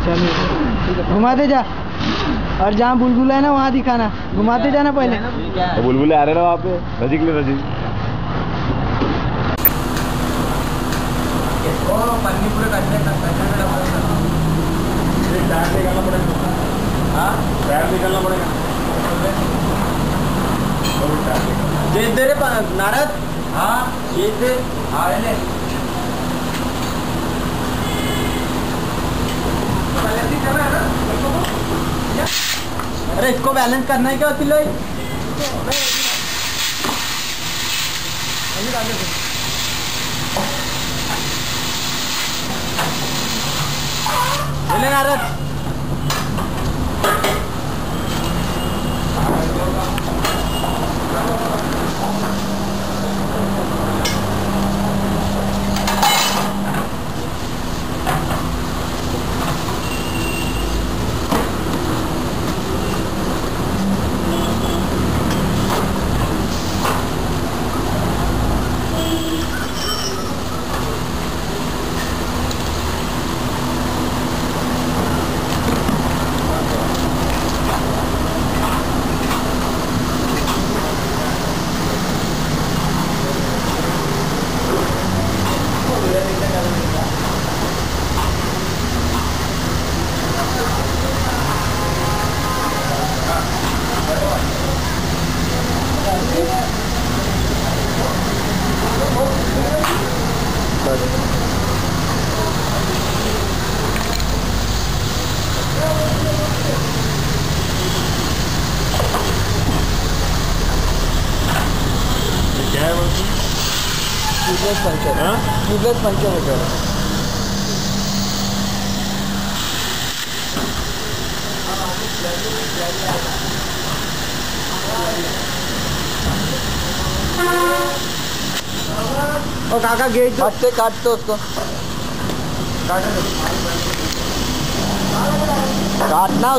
घुमाते जा, और जहाँ बुलबुल है ना वहाँ दिखाना, घुमाते जाना पहले। तो बुलबुल आ रहे ना वहाँ पे, नजीक ले नजीक। पन्नी पूरे टायर निकालना पड़ेगा। हाँ टायर निकालना पड़ेगा। ये दे रे नारद। हाँ ये दे। हाँ ले। अरे इसको बैलेंस करना है क्या किलो? ले नारद। Tubeless puncture. हाँ ट्यूबलेस पंचर हो गया। और काका गेट से काट दो उसको, काटना।